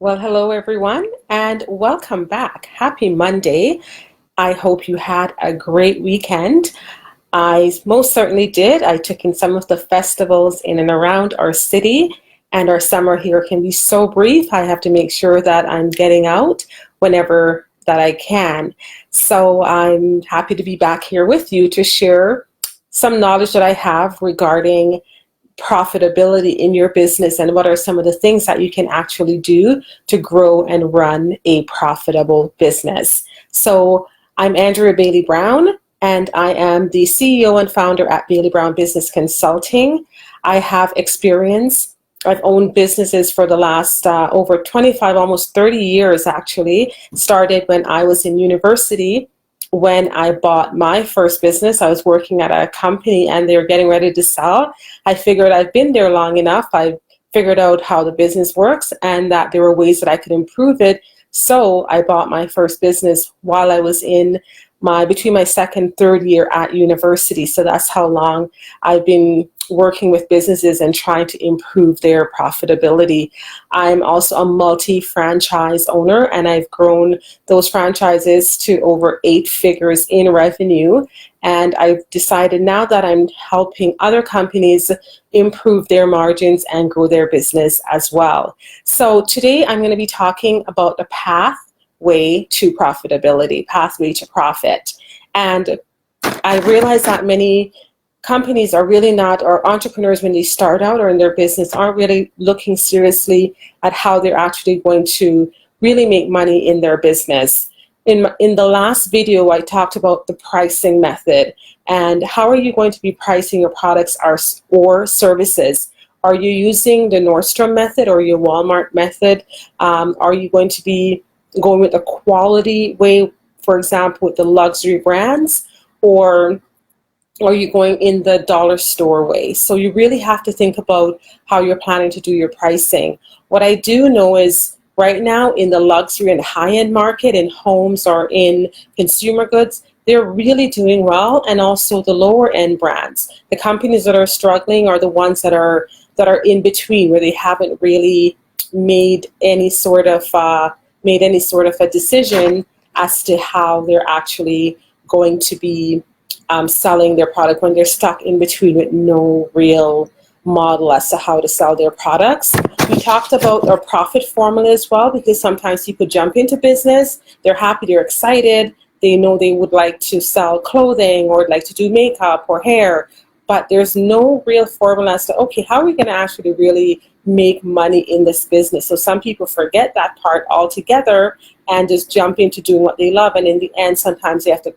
Well, hello everyone, and welcome back. Happy Monday. I hope you had a great weekend. I most certainly did. I took in some of the festivals in and around our city, and our summer here can be so brief. I have to make sure that I'm getting out whenever that I can. So I'm happy to be back here with you to share some knowledge that I have regarding profitability in your business and what are some of the things that you can actually do to grow and run a profitable business. So I'm Andrea Bailey Brown, and I am the CEO and founder at Bailey Brown Business Consulting. I have experience. I've owned businesses for the last over 25, almost 30 years actually. Started when I was in university. When I bought my first business, I was working at a company and they were getting ready to sell. I figured I've been there long enough. I figured out how the business works and that there were ways that I could improve it. So I bought my first business while I was in between my second, third year at university. So that's how long I've been working with businesses and trying to improve their profitability. I'm also a multi-franchise owner, and I've grown those franchises to over 8 figures in revenue. And I've decided now that I'm helping other companies improve their margins and grow their business as well. So today I'm going to be talking about the pathway to profitability, pathway to profit. And I realize that many companies are really not, or entrepreneurs when they start out or in their business, aren't really looking seriously at how they're actually going to really make money in their business. In the last video, I talked about the pricing method and how are you going to be pricing your products or services. Are you using the Nordstrom method or your Walmart method? Are you going to be going with a quality way, for example, with the luxury brands, or are you going in the dollar store way? So you really have to think about how you're planning to do your pricing. What I do know is right now in the luxury and high-end market, in homes or in consumer goods, they're really doing well, and also the lower end brands. The companies that are struggling are the ones that are in between, where they haven't really made any sort of a decision as to how they're actually going to be selling their product, when they're stuck in between with no real model as to how to sell their products. We talked about our profit formula as well, because sometimes people jump into business, they're happy, they're excited, they know they would like to sell clothing or like to do makeup or hair, but there's no real formula as to, okay, how are we going to actually really make money in this business? So some people forget that part altogether and just jump into doing what they love, and in the end sometimes they have to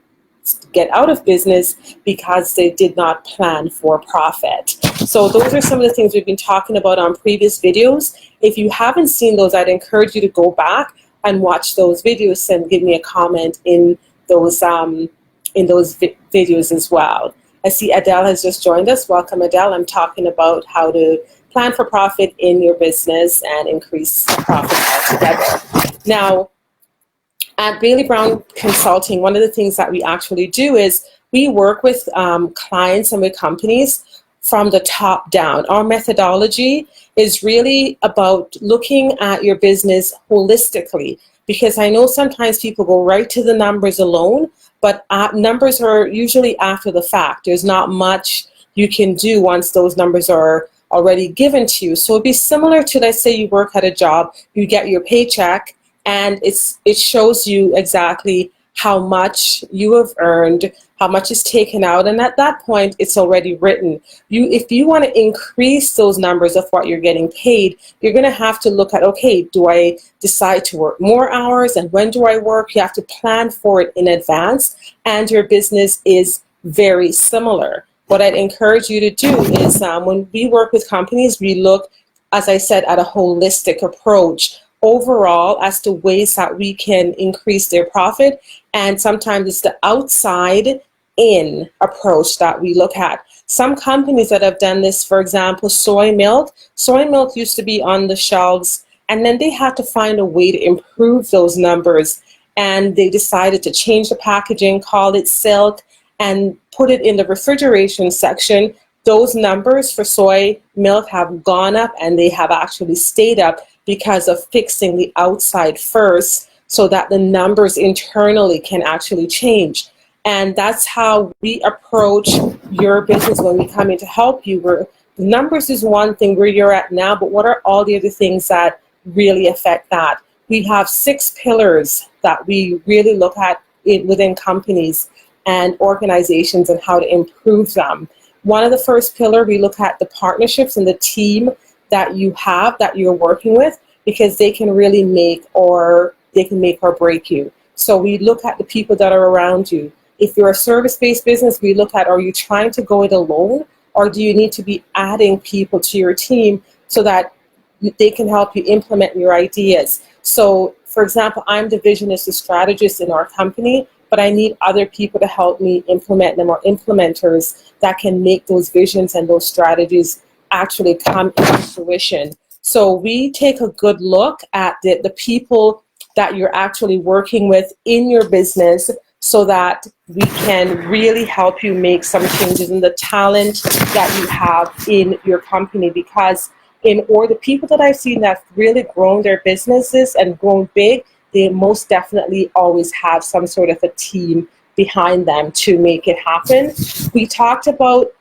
get out of business because they did not plan for profit. So those are some of the things we've been talking about on previous videos. If you haven't seen those, I'd encourage you to go back and watch those videos and give me a comment in those videos as well. I see Adele has just joined us. Welcome, Adele. I'm talking about how to plan for profit in your business and increase profit altogether. Now, at Bailey Brown Consulting, one of the things that we actually do is we work with clients and with companies from the top down. Our methodology is really about looking at your business holistically, because I know sometimes people go right to the numbers alone, but numbers are usually after the fact. There's not much you can do once those numbers are already given to you. So it'd be similar to, let's say you work at a job, you get your paycheck, and it shows you exactly how much you have earned, how much is taken out, and at that point it's already written. If you want to increase those numbers of what you're getting paid, you're going to have to look at, okay, do I decide to work more hours, and when do I work? You have to plan for it in advance, and your business is very similar. What I'd encourage you to do is when we work with companies, we look, as I said, at a holistic approach overall as to ways that we can increase their profit. And sometimes it's the outside in approach that we look at. Some companies that have done this, for example, soy milk used to be on the shelves, and then they had to find a way to improve those numbers, and they decided to change the packaging, call it silk, and put it in the refrigeration section. Those numbers for soy milk have gone up, and they have actually stayed up because of fixing the outside first so that the numbers internally can actually change. And that's how we approach your business when we come in to help you. The numbers is one thing where you're at now, but what are all the other things that really affect that? We have 6 pillars that we really look at within companies and organizations and how to improve them. One of the first pillar, we look at the partnerships and the team that you have, that you're working with, because they can really make or break you. So we look at the people that are around you. If you're a service-based business, we look at, are you trying to go it alone, or do you need to be adding people to your team so that they can help you implement your ideas? So, for example, I'm the visionist, the strategist in our company, but I need other people to help me implement them, or implementers that can make those visions and those strategies actually come into fruition. So we take a good look at the people that you're actually working with in your business, so that we can really help you make some changes in the talent that you have in your company. Because the people that I've seen that have really grown their businesses and grown big, they most definitely always have some sort of a team behind them to make it happen. We talked about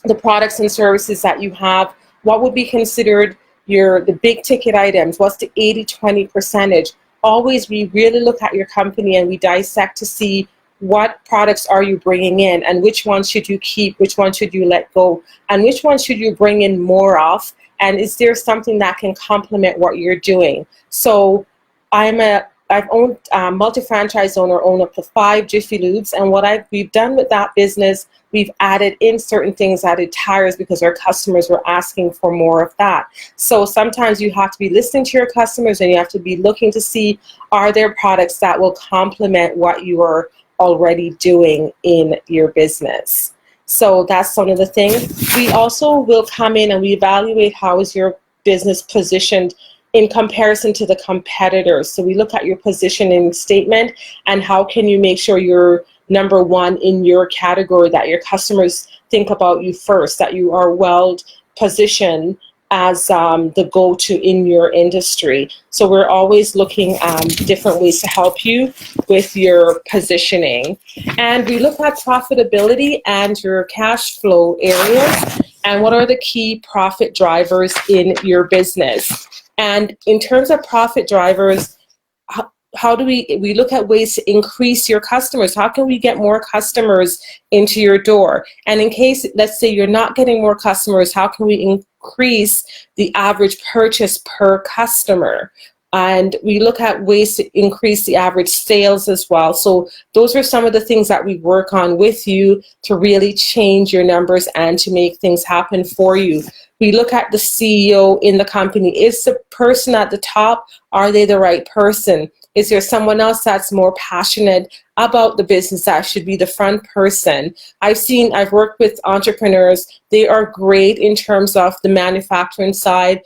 the products and services that you have. What would be considered the big ticket items? What's the 80-20 percentage? Always, we really look at your company and we dissect to see what products are you bringing in, and which ones should you keep, which ones should you let go, and which ones should you bring in more of, and is there something that can complement what you're doing? So I've owned multi-franchise owner, own up to 5 Jiffy Lubes, and what we've done with that business, we've added in certain things, added tires, because our customers were asking for more of that. So sometimes you have to be listening to your customers, and you have to be looking to see, are there products that will complement what you are already doing in your business? So that's one of the things. We also will come in and we evaluate how is your business positioned in comparison to the competitors. So we look at your positioning statement and how can you make sure you're number one in your category, that your customers think about you first, that you are well positioned as the go-to in your industry. So we're always looking at different ways to help you with your positioning. And we look at profitability and your cash flow areas, and what are the key profit drivers in your business. And in terms of profit drivers, how do we look at ways to increase your customers? How can we get more customers into your door? And in case, let's say you're not getting more customers, how can we increase the average purchase per customer? And we look at ways to increase the average sales as well. So those are some of the things that we work on with you to really change your numbers and to make things happen for you. We look at the CEO in the company. Is the person at the top, are they the right person? Is there someone else that's more passionate about the business that should be the front person? I've worked with entrepreneurs. They are great in terms of the manufacturing side,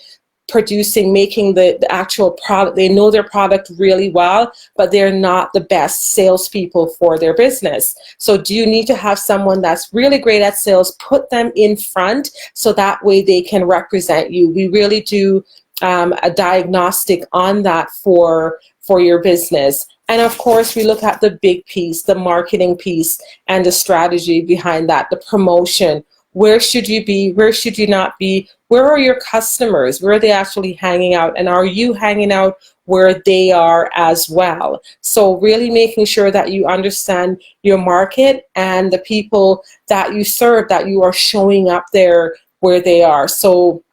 producing, making the actual product. They know their product really well, but they're not the best salespeople for their business. So do you need to have someone that's really great at sales? Put them in front so that way they can represent you. We really do a diagnostic on that for your business. And of course, we look at the big piece, the marketing piece, and the strategy behind that, the promotion. Where should you be? Where should you not be? Where are your customers? Where are they actually hanging out? And are you hanging out where they are as well? So really making sure that you understand your market and the people that you serve, that you are showing up there where they are. So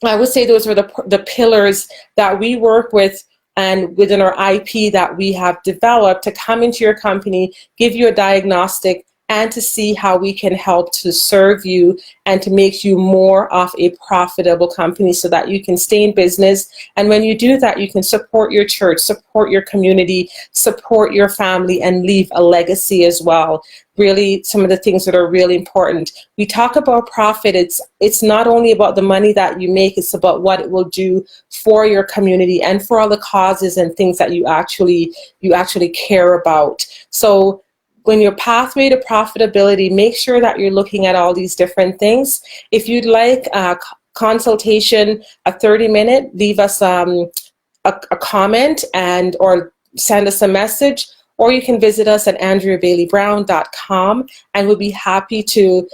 I would say those are the pillars that we work with, and within our IP that we have developed to come into your company, give you a diagnostic, and to see how we can help to serve you and to make you more of a profitable company so that you can stay in business. And when you do that, you can support your church, support your community, support your family, and leave a legacy as well. Really, some of the things that are really important. We talk about profit. It's not only about the money that you make, it's about what it will do for your community and for all the causes and things that you actually care about. So when your pathway to profitability, make sure that you're looking at all these different things. If you'd like consultation, a 30-minute, leave us a comment and or send us a message, or you can visit us at andreabailey-brown.com, and we'll be happy to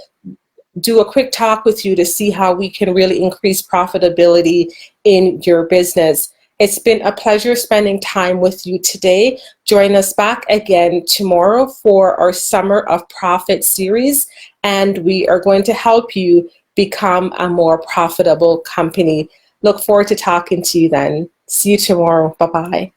do a quick talk with you to see how we can really increase profitability in your business. It's been a pleasure spending time with you today. Join us back again tomorrow for our Summer of Profit series, and we are going to help you become a more profitable company. Look forward to talking to you then. See you tomorrow. Bye-bye.